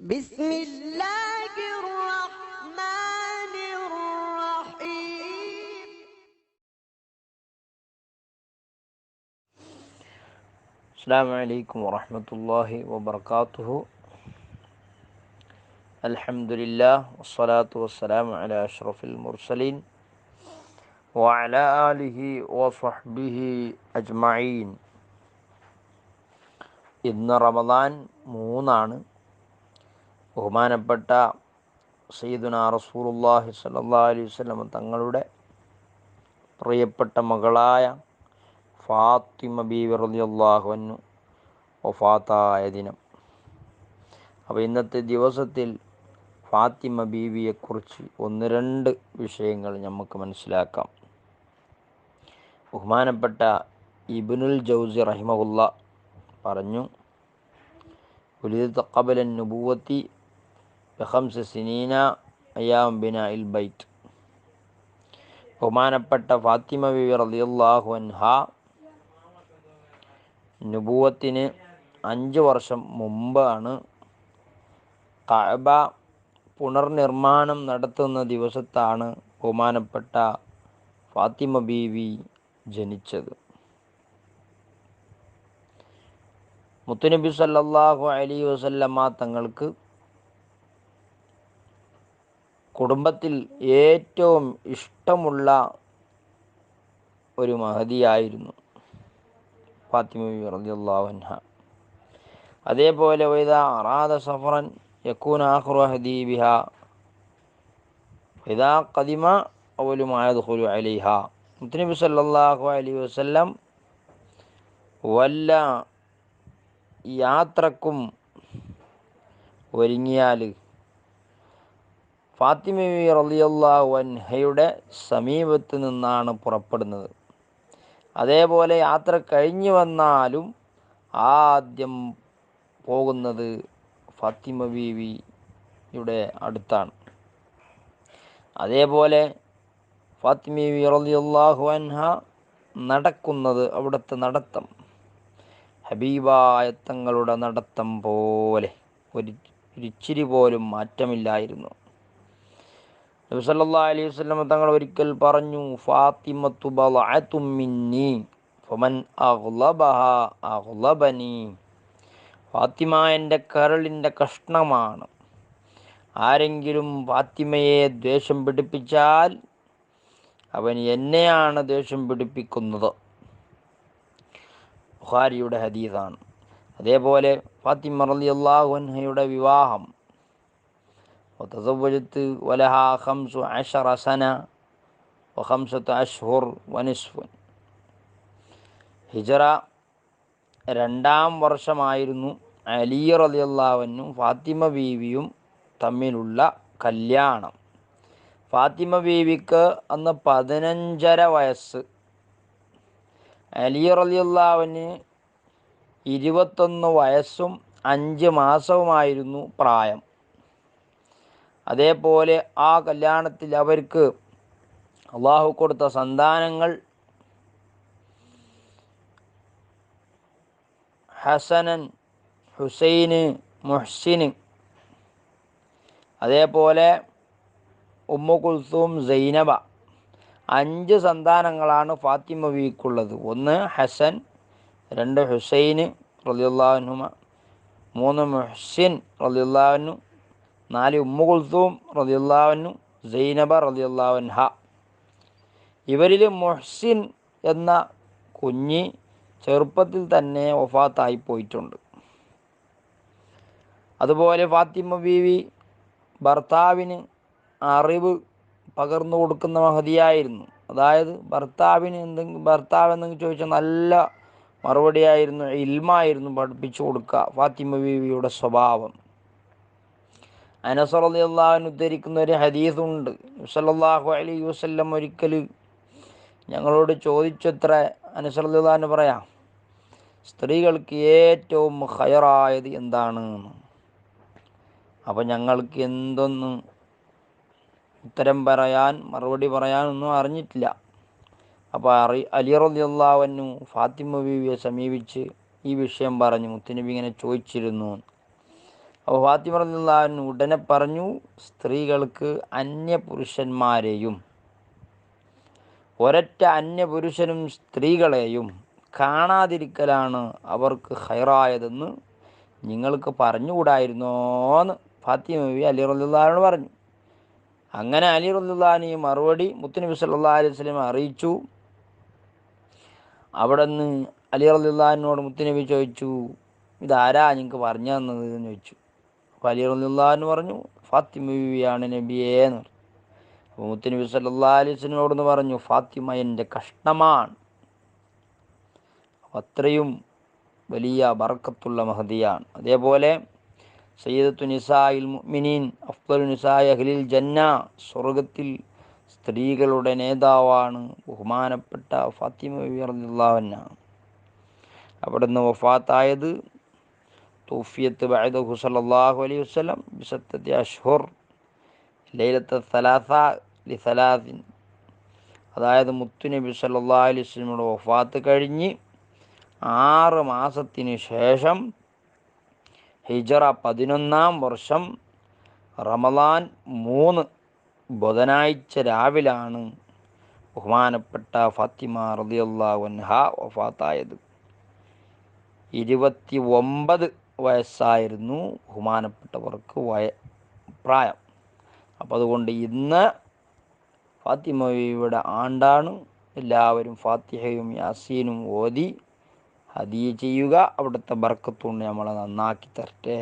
بسم الله الرحمن الرحيم. السلام عليكم ورحمة الله وبركاته. الحمد لله والصلاة والسلام على أشرف المرسلين وعلى آله وصحبه أجمعين. ഇന്ന് റമദാൻ 3 ബഹുമാനപ്പെട്ട സയ്യിദുനാ റസൂലുള്ളാഹി സ്വല്ലല്ലാഹു അലൈഹി വസല്ലം തങ്ങളുടെ പ്രിയപ്പെട്ട മകളായ ഫാത്തിമ ബീവി റളിയല്ലാഹു അൻഹ വഫാത്തായ ദിനം. അപ്പോൾ ഇന്നത്തെ ദിവസത്തിൽ ഫാത്തിമ ബീവിയെക്കുറിച്ച് 1-2 വിഷയങ്ങൾ നമുക്ക് മനസ്സിലാക്കാം. ബഹുമാനപ്പെട്ട ഇബ്നുൽ ജൗസി റഹിമഹുല്ല പറഞ്ഞു, ഉലിദത് ഖബല നുബുവത്തി ബിഖംസി സിനീന അയ്യാം ബിനാഇൽ ബൈത്ത്. ബഹുമാനപ്പെട്ട ഫാത്തിമ ബീവി റളിയല്ലാഹു അൻഹ നുബുവത്തിന് 5 വർഷം മുമ്പാണ് കഅബ പുനർനിർമ്മാണം നടത്തുന്ന ദിവസത്താണ് ബഹുമാനപ്പെട്ട ഫാത്തിമ ബീവി ജനിച്ചത്. മുത്തുനബി സല്ലല്ലാഹു അലൈഹി വസല്ലമ തങ്ങൾക്ക് കുടുംബത്തിൽ ഏറ്റവും ഇഷ്ടമുള്ള ഒരു മഹദിയായിരുന്നു ഫാത്തിമ ബീവി റളിയല്ലാഹു അൻഹ. അതേപോലെ വൈദാ അറാദ സഫറൻ യകൂന ആഖിറു അഹ്ദി ബിഹാ വൈദാ ഖദിമ അവലു മാ യദ്ഖുലു അലൈഹാ. മുത്തുനബി സല്ലല്ലാഹു അലൈഹി വസല്ലം വല്ല യാത്രക്കും ഒരുങ്ങിയാൽ ഫാത്തിമ ബീവി റളിയല്ലാഹു അൻഹയുടെ സമീപത്ത് നിന്നാണ് പുറപ്പെടുന്നത്. അതേപോലെ യാത്ര കഴിഞ്ഞു വന്നാലും ആദ്യം പോകുന്നത് ഫാത്തിമ ബീവിയുടെ അടുത്താണ്. അതേപോലെ ഫാത്തിമ ബീവി റളിയല്ലാഹു അൻഹ നടക്കുന്നത്, അവിടുത്തെ നടത്തം ഹബീബായ തങ്ങളുടെ നടത്തം പോലെ ഒരിച്ചിരി പോലും മാറ്റമില്ലായിരുന്നു. നബി സല്ലല്ലാഹു അലൈഹി വസല്ലം തങ്ങൾ ഒരിക്കൽ പറഞ്ഞു, ഫാത്തിമത്തു ബളഅത്തും മിന്നി ഫമൻ അഗ്ളബഹാ അഗ്ളബനി. ഫാത്തിമ എൻ്റെ കരളിൻ്റെ കഷ്ണമാണ്. ആരെങ്കിലും ഫാത്തിമയെ ദ്വേഷം പിടിപ്പിച്ചാൽ അവൻ എന്നെയാണ് ദ്വേഷം പിടിപ്പിക്കുന്നത്. ബുഖാരിയുടെ ഹദീസാണ്. അതേപോലെ ഫാത്തിമ റളിയല്ലാഹു അൻഹയുടെ വിവാഹം, വതസവ്വജത് വലഹാ 15 സന വ5 അശ്ഹുർ വനിസ്ഫുൻ. ഹിജറ 2-ാം വർഷമായിരുന്നു അലി റളിയല്ലാഹു അൻഹു ഫാത്തിമ ബീവിയും തമ്മിലുള്ള കല്യാണം. ഫാത്തിമ ബീവിക്ക് അന്ന് 15.5 വയസ്സ്, അലി റളിയല്ലാഹു അൻഹു 21 വയസ്സും 5 മാസവുമായിരുന്നു പ്രായം. അതേപോലെ ആ കല്യാണത്തിൽ അവർക്ക് അള്ളാഹു കൊടുത്ത സന്താനങ്ങൾ ഹസനൻ, ഹുസൈന്, മുഹ്സിന്, അതേപോലെ ഉമ്മു കുൽസൂം, സൈനബ. 5 സന്താനങ്ങളാണ് ഫാത്തിമ ബീവിക്കുള്ളത്. 1 ഹസൻ, 2 ഹുസൈന് റളിയല്ലാഹു അൻഹുമ, 3 മുഹ്സിൻ റളിയല്ലാഹു അൻഹു, 4 ഉമ്മു കുൽസൂം റളിയല്ലാഹു അൻഹു, സൈനബ റളിയല്ലാഹു അൻഹ. ഇവരിൽ മുഹ്സിൻ എന്ന കുഞ്ഞ് ചെറുപ്പത്തിൽ തന്നെ വഫാത്തായി പോയിട്ടുണ്ട്. അതുപോലെ ഫാത്തിമ ബീവി ഭർത്താവിന് അറിവ് പകർന്നു കൊടുക്കുന്ന മഹദിയായിരുന്നു. അതായത് ഭർത്താവ് എന്തെങ്കിലും ചോദിച്ചാൽ നല്ല മറുപടിയായിരുന്നു, ഇൽമായിരുന്നു പഠിപ്പിച്ചു കൊടുക്കുക ഫാത്തിമ ബീവിയുടെ സ്വഭാവം. അനസ് റളിയല്ലാഹു അൻഹു ഉദ്ധരിക്കുന്ന ഒരു ഹദീസുണ്ട്. സല്ലല്ലാഹു അലൈഹി വസല്ലം ഒരിക്കൽ ഞങ്ങളോട് ചോദിച്ചത്ര, അനസ് റളിയല്ലാഹു അൻഹു പറയാം, സ്ത്രീകൾക്ക് ഏറ്റവും ഖൈറായത് എന്താണ്? അപ്പോൾ ഞങ്ങൾക്ക് എന്തൊന്നും ഉത്തരം പറയാൻ, മറുപടി പറയാനൊന്നും അറിഞ്ഞിട്ടില്ല. അപ്പോൾ അലി റളിയല്ലാഹു അൻഹു ഫാത്തിമ ബീവിയെ സമീപിച്ച് ഈ വിഷയം പറഞ്ഞു. മുത്തുനബി ഇങ്ങനെ ചോദിച്ചിരുന്നു. അപ്പോൾ ഫാത്തിമ റളിയല്ലാഹു അൻഹ ഉടനെ പറഞ്ഞു, സ്ത്രീകൾക്ക് അന്യപുരുഷന്മാരെയും ഒരൊറ്റ അന്യപുരുഷനും സ്ത്രീകളെയും കാണാതിരിക്കലാണ് അവർക്ക് ഖൈറായതെന്ന് നിങ്ങൾക്ക് പറഞ്ഞുകൂടായിരുന്നോന്ന് ഫാത്തിമ ബീവി അലി റളിയല്ലാഹു അൻഹു പറഞ്ഞു. അങ്ങനെ അലി റളിയല്ലാഹു അൻഹു മറുപടി മുത്തുനബി സല്ലല്ലാഹു അലൈഹി വസല്ലം അറിയിച്ചു. അവിടെ നിന്ന് അലി റളിയല്ലാഹു അൻഹുവോട് മുത്തുനബി ചോദിച്ചു, ഇതാരാ നിങ്ങൾക്ക് പറഞ്ഞു തന്നത് എന്ന് ചോദിച്ചു. അപ്പോൾ അലി റളിയല്ലാഹു അൻഹു പറഞ്ഞു, ഫാത്തിമ ബീവിയാണ് നബിയേ എന്ന് പറഞ്ഞു. അപ്പോൾ മുത്തുനബി സല്ലല്ലാഹു അലൈഹി വസല്ലമയോട് പറഞ്ഞു, ഫാത്തിമ എൻ്റെ കഷ്ണമാണ്, അത്രയും വലിയ ബർക്കത്തുള്ള മഹദിയാണ്. അതേപോലെ സയ്യിദത്തു നിസാഇൽ മുഅ്മിനീൻ അഫ്ളലു നിസാഇ അഹ്ലിൽ ജന്ന, സ്വർഗത്തിൽ സ്ത്രീകളുടെ നേതാവാണ് ബഹുമാനപ്പെട്ട ഫാത്തിമ ബീവി റളിയല്ലാഹു അൻഹ. അവിടുന്ന് വഫാത്തായത് തൗഫിയത്ത് ബഅദഹു സല്ലല്ലാഹു അലൈഹി വസല്ലം ബിസത്തത്തി അഷ്ഹുർ ലൈലത്ത സലാസ ലിസലാസിൻ, അതായത് മുത്തുനബി സല്ലല്ലാഹു അലൈഹി വസല്ലമയുടെ വഫാത്ത് കഴിഞ്ഞ് 6 മാസത്തിന് ശേഷം ഹിജറ 11-ാം വർഷം റമളാൻ 3 ബുധനാഴ്ച രാവിലാണ് ബഹുമാനപ്പെട്ട ഫാത്തിമ റളിയല്ലാഹു അൻഹ വഫാത്തായത്. 29 വയസ്സായിരുന്നു ബഹുമാനപ്പെട്ടവർക്ക് പ്രായം. അപ്പോൾ അതുകൊണ്ട് ഇന്ന് ഫാത്തിമ ബീവിയുടെ ആണ്ടാണ്. എല്ലാവരും ഫാത്തിഹയും യാസീനും ഓതി ഹദിയ ചെയ്യുക. അവിടുത്തെ ബർക്കത്തുകൊണ്ട് നമ്മളെ നന്നാക്കി തരട്ടെ.